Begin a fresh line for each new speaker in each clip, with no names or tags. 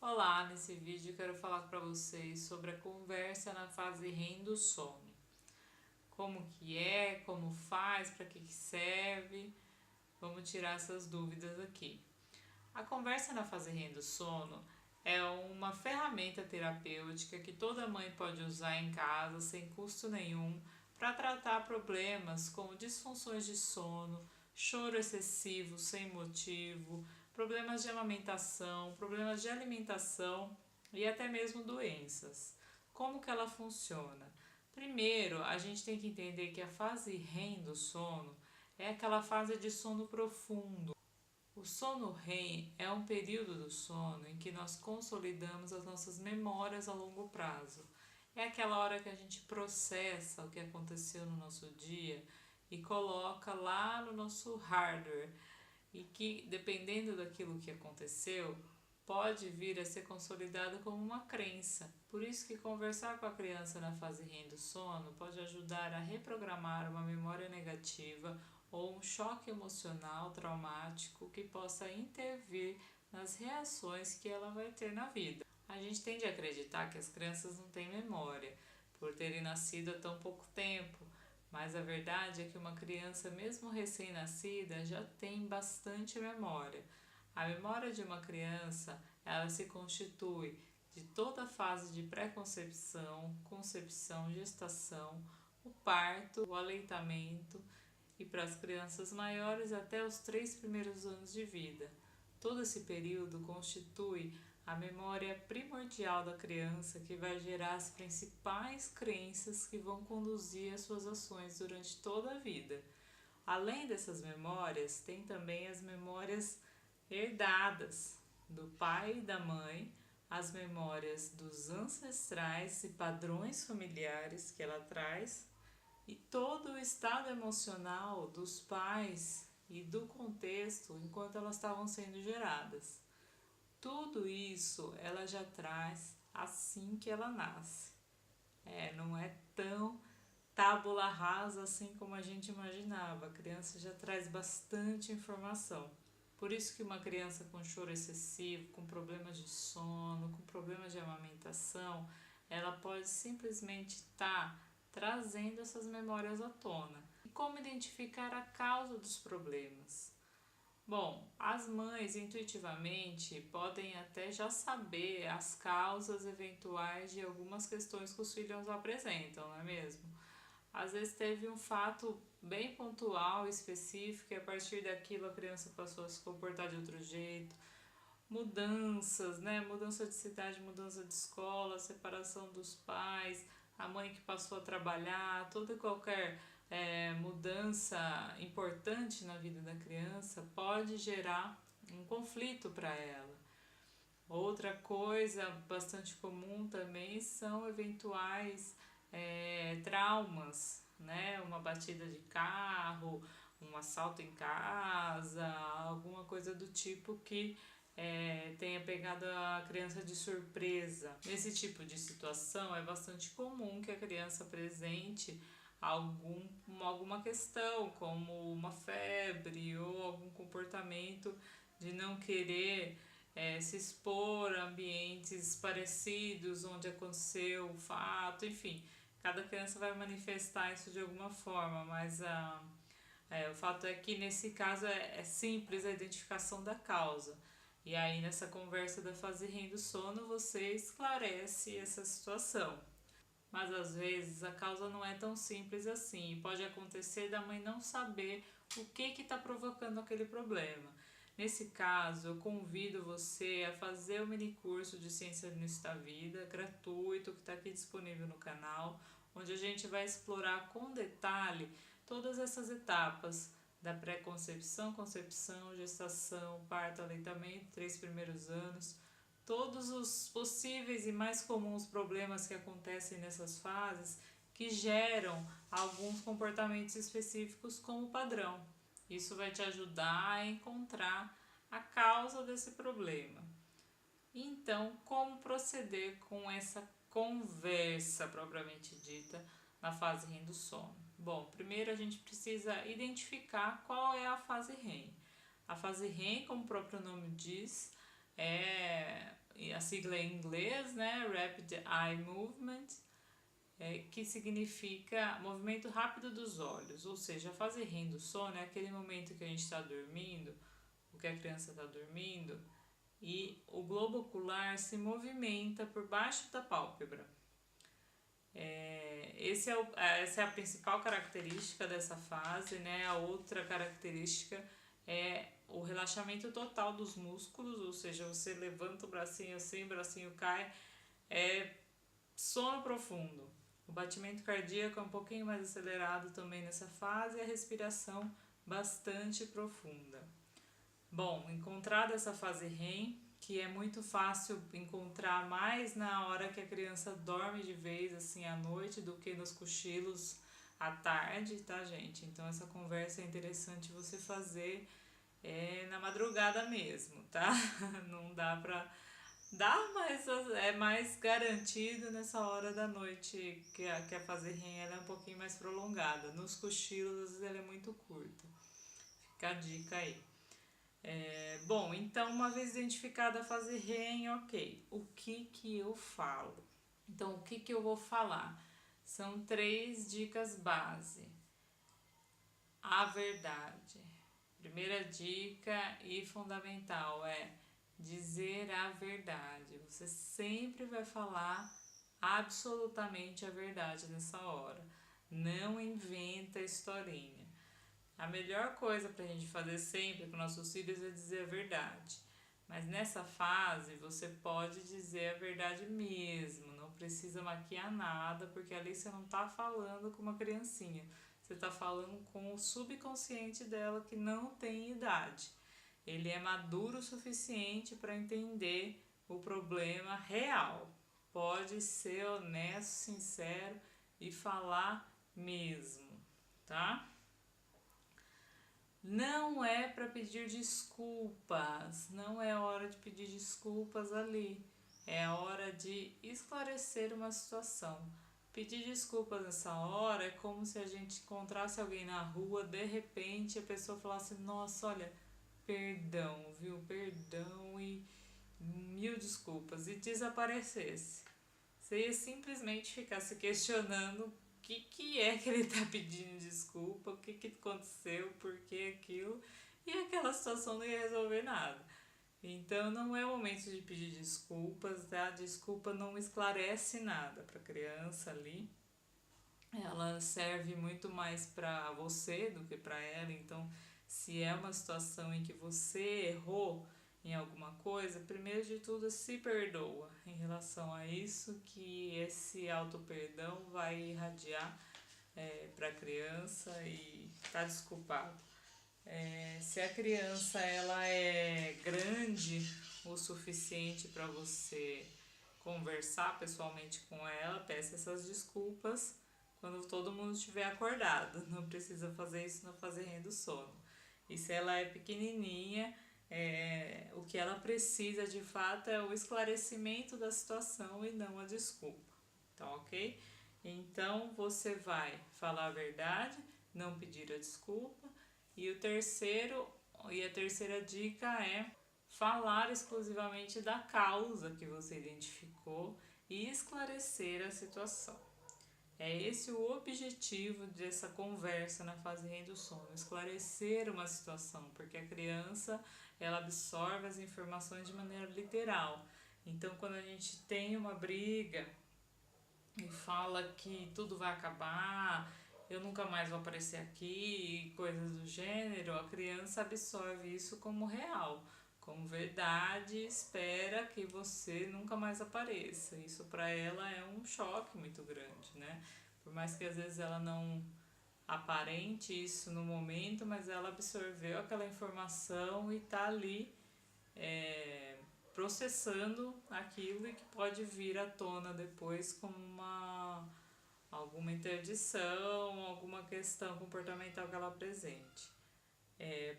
Olá, nesse vídeo eu quero falar para vocês sobre a conversa na fase REM do sono. Como que é, como faz, para que serve, vamos tirar essas dúvidas aqui. A conversa na fase REM do sono é uma ferramenta terapêutica que toda mãe pode usar em casa sem custo nenhum para tratar problemas como disfunções de sono, choro excessivo sem motivo, problemas de amamentação, problemas de alimentação e até mesmo doenças. Como que ela funciona? Primeiro, a gente tem que entender que a fase REM do sono é aquela fase de sono profundo. O sono REM é um período do sono em que nós consolidamos as nossas memórias a longo prazo. É aquela hora que a gente processa o que aconteceu no nosso dia e coloca lá no nosso hardware e que, dependendo daquilo que aconteceu, pode vir a ser consolidado como uma crença. Por isso que conversar com a criança na fase REM do sono pode ajudar a reprogramar uma memória negativa ou um choque emocional traumático que possa intervir nas reações que ela vai ter na vida. A gente tende a acreditar que as crianças não têm memória, por terem nascido há tão pouco tempo, mas a verdade é que uma criança, mesmo recém-nascida, já tem bastante memória. A memória de uma criança, ela se constitui de toda a fase de pré-concepção, concepção, gestação, o parto, o aleitamento e para as crianças maiores até os 3 primeiros anos de vida. Todo esse período constitui a memória primordial da criança que vai gerar as principais crenças que vão conduzir as suas ações durante toda a vida. Além dessas memórias, tem também as memórias herdadas do pai e da mãe, as memórias dos ancestrais e padrões familiares que ela traz e todo o estado emocional dos pais e do contexto enquanto elas estavam sendo geradas. Tudo isso ela já traz assim que ela nasce. Não é tão tábula rasa assim como a gente imaginava. A criança já traz bastante informação. Por isso que uma criança com choro excessivo, com problemas de sono, com problemas de amamentação, ela pode simplesmente estar trazendo essas memórias à tona. E como identificar a causa dos problemas? Bom, as mães intuitivamente podem até já saber as causas eventuais de algumas questões que os filhos apresentam, não é mesmo? Às vezes teve um fato bem pontual, específico, e a partir daquilo a criança passou a se comportar de outro jeito. Mudanças, né? Mudança de cidade, mudança de escola, separação dos pais, a mãe que passou a trabalhar, toda e qualquer mudança importante na vida da criança pode gerar um conflito para ela. Outra coisa bastante comum também são eventuais traumas, né? Uma batida de carro, um assalto em casa, alguma coisa do tipo que tenha pegado a criança de surpresa. Nesse tipo de situação é bastante comum que a criança apresente alguma questão, como uma febre ou algum comportamento de não querer se expor a ambientes parecidos onde aconteceu o fato, enfim, cada criança vai manifestar isso de alguma forma, mas o fato é que nesse caso é simples a identificação da causa. E aí nessa conversa da fase REM do sono você esclarece essa situação. Mas às vezes a causa não é tão simples assim e pode acontecer da mãe não saber o que está provocando aquele problema. Nesse caso, eu convido você a fazer o mini curso de Ciência no Início da Vida, gratuito, que está aqui disponível no canal, onde a gente vai explorar com detalhe todas essas etapas da pré-concepção, concepção, gestação, parto, aleitamento, 3 primeiros anos, todos os possíveis e mais comuns problemas que acontecem nessas fases que geram alguns comportamentos específicos como padrão. Isso vai te ajudar a encontrar a causa desse problema. Então, como proceder com essa conversa propriamente dita na fase REM do sono? Bom, primeiro a gente precisa identificar qual é a fase REM. A fase REM, como o próprio nome diz, a sigla é em inglês, né? Rapid Eye Movement, que significa movimento rápido dos olhos, ou seja, a fase REM do sono é aquele momento que a gente está dormindo, ou que a criança está dormindo, e o globo ocular se movimenta por baixo da pálpebra. Essa é a principal característica dessa fase, né? A outra característica é o relaxamento total dos músculos, ou seja, você levanta o bracinho assim, o bracinho cai, é sono profundo. O batimento cardíaco é um pouquinho mais acelerado também nessa fase e a respiração bastante profunda. Bom, encontrada essa fase REM, que é muito fácil encontrar mais na hora que a criança dorme de vez, assim, à noite, do que nos cochilos à tarde, tá, gente? Então, essa conversa é interessante você fazer na madrugada mesmo, tá? Não dá pra... Dá, mas é mais garantido nessa hora da noite que a fase REM ela é um pouquinho mais prolongada. Nos cochilos, às vezes, ela é muito curta. Fica a dica aí. Bom, então uma vez identificada a fase REM, ok, o que eu falo? Então, o que eu vou falar? São 3 dicas base. A verdade. Primeira dica e fundamental é dizer a verdade. Você sempre vai falar absolutamente a verdade nessa hora. Não inventa historinha. A melhor coisa pra gente fazer sempre com nossos filhos é dizer a verdade. Mas nessa fase você pode dizer a verdade mesmo, não precisa maquiar nada, porque ali você não tá falando com uma criancinha. Você tá falando com o subconsciente dela que não tem idade. Ele é maduro o suficiente para entender o problema real. Pode ser honesto, sincero e falar mesmo, tá? Não é para pedir desculpas, não é hora de pedir desculpas ali, é hora de esclarecer uma situação. Pedir desculpas nessa hora é como se a gente encontrasse alguém na rua, de repente a pessoa falasse, nossa, olha, perdão, viu, perdão e 1000 desculpas, e desaparecesse. Você ia simplesmente ficar se questionando o que é que ele está pedindo desculpa, o que aconteceu, por que aquilo, e aquela situação não ia resolver nada. Então não é o momento de pedir desculpas, tá? Desculpa não esclarece nada para a criança ali. Ela serve muito mais para você do que para ela, então se é uma situação em que você errou em alguma coisa, primeiro de tudo se perdoa em relação a isso, que esse auto-perdão vai irradiar para a criança e tá desculpado. Se a criança ela é grande o suficiente para você conversar pessoalmente com ela, peça essas desculpas quando todo mundo estiver acordado. Não precisa fazer isso na fase REM do sono. E se ela é pequenininha, o que ela precisa de fato é o esclarecimento da situação e não a desculpa. Tá ok? Então você vai falar a verdade, não pedir a desculpa. E a terceira dica é falar exclusivamente da causa que você identificou e esclarecer a situação. É esse o objetivo dessa conversa na fase REM do sono, esclarecer uma situação, porque a criança ela absorve as informações de maneira literal. Então, quando a gente tem uma briga e fala que tudo vai acabar, eu nunca mais vou aparecer aqui e coisas do gênero, a criança absorve isso como real, como verdade, e espera que você nunca mais apareça. Isso para ela é um choque muito grande, né? Por mais que às vezes ela não aparente isso no momento, mas ela absorveu aquela informação e tá ali processando aquilo e que pode vir à tona depois como alguma interdição, alguma questão comportamental que ela apresente.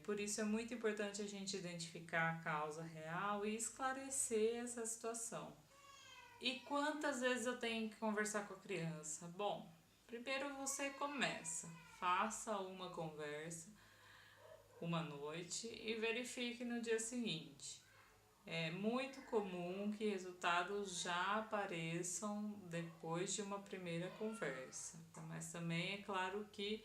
Por isso é muito importante a gente identificar a causa real e esclarecer essa situação. E quantas vezes eu tenho que conversar com a criança? Bom, primeiro você começa, faça uma conversa uma noite e verifique no dia seguinte. É muito comum que resultados já apareçam depois de uma primeira conversa, mas também é claro que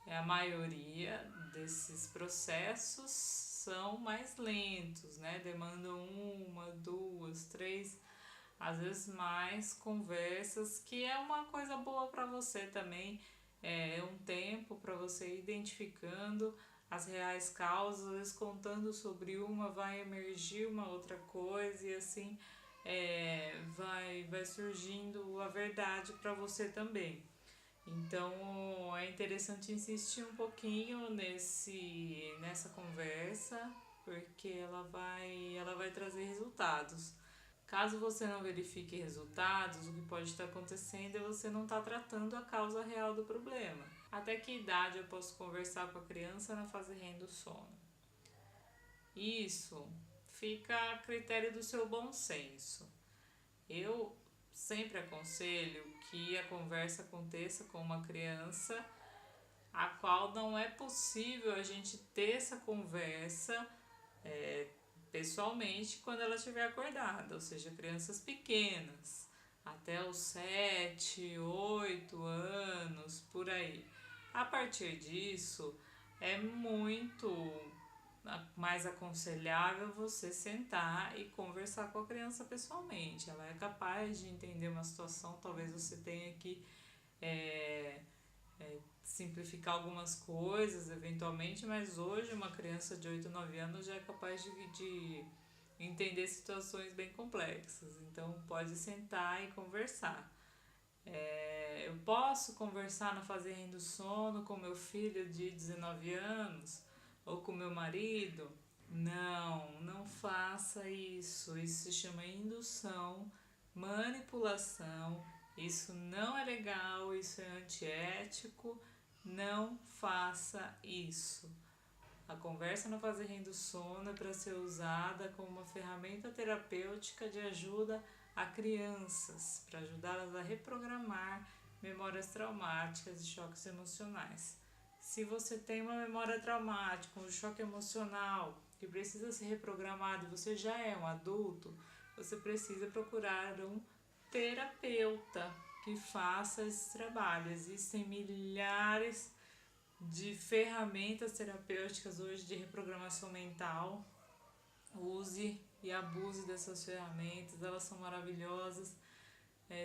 a maioria desses processos são mais lentos, né? Demandam uma, duas, três, às vezes mais conversas, que é uma coisa boa para você também, é um tempo para você ir identificando as reais causas, às vezes contando sobre uma, vai emergir uma outra coisa e assim vai surgindo a verdade para você também. Então é interessante insistir um pouquinho nessa conversa, porque ela vai trazer resultados. Caso você não verifique resultados, o que pode estar acontecendo é você não estar tratando a causa real do problema. Até que idade eu posso conversar com a criança na fase REM do sono? Isso fica a critério do seu bom senso. Eu sempre aconselho que a conversa aconteça com uma criança a qual não é possível a gente ter essa conversa pessoalmente quando ela estiver acordada, ou seja, crianças pequenas, até os 7, 8 anos, por aí. A partir disso, é muito mais aconselhável você sentar e conversar com a criança pessoalmente. Ela é capaz de entender uma situação, talvez você tenha que simplificar algumas coisas eventualmente, mas hoje uma criança de 8, 9 anos já é capaz de entender situações bem complexas. Então pode sentar e conversar. Eu posso conversar na fase REM do sono com meu filho de 19 anos ou com meu marido? Não faça isso. Isso se chama indução, manipulação. Isso não é legal, isso é antiético. Não faça isso. A conversa na fase REM do sono é para ser usada como uma ferramenta terapêutica de ajuda a crianças, para ajudá-las a reprogramar memórias traumáticas e choques emocionais. Se você tem uma memória traumática, um choque emocional que precisa ser reprogramado e você já é um adulto, você precisa procurar um terapeuta que faça esse trabalho. Existem milhares de ferramentas terapêuticas hoje de reprogramação mental. Use e abuse dessas ferramentas, elas são maravilhosas,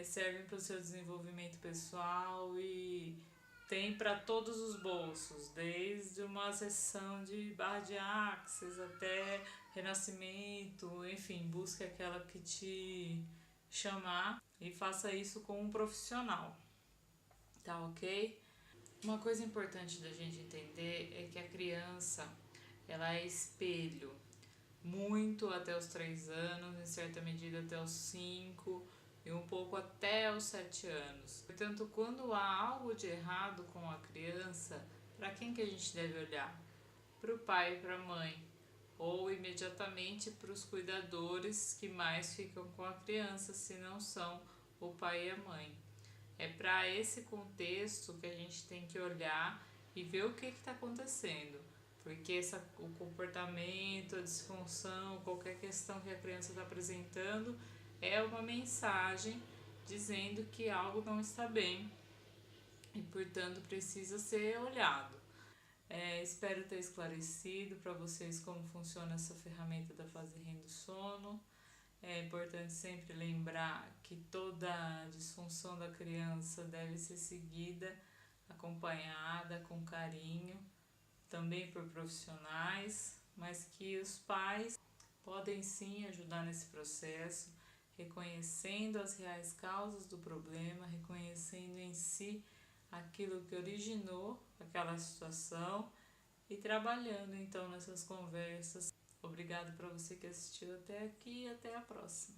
servem para o seu desenvolvimento pessoal e tem para todos os bolsos, desde uma sessão de barra de axis até renascimento, enfim, busque aquela que te chamar e faça isso com um profissional, tá ok? Uma coisa importante da gente entender é que a criança, ela é espelho, muito até os 3 anos, em certa medida até os 5 e um pouco até os 7 anos. Portanto, quando há algo de errado com a criança, para quem que a gente deve olhar? Para o pai e para a mãe, ou imediatamente para os cuidadores que mais ficam com a criança, se não são o pai e a mãe. É para esse contexto que a gente tem que olhar e ver o que está acontecendo. Porque o comportamento, a disfunção, qualquer questão que a criança está apresentando é uma mensagem dizendo que algo não está bem e, portanto, precisa ser olhado. Espero ter esclarecido para vocês como funciona essa ferramenta da fase REM do sono. É importante sempre lembrar que toda disfunção da criança deve ser seguida, acompanhada com carinho, também por profissionais, mas que os pais podem sim ajudar nesse processo, reconhecendo as reais causas do problema, reconhecendo em si aquilo que originou aquela situação e trabalhando então nessas conversas. Obrigado para você que assistiu até aqui e até a próxima.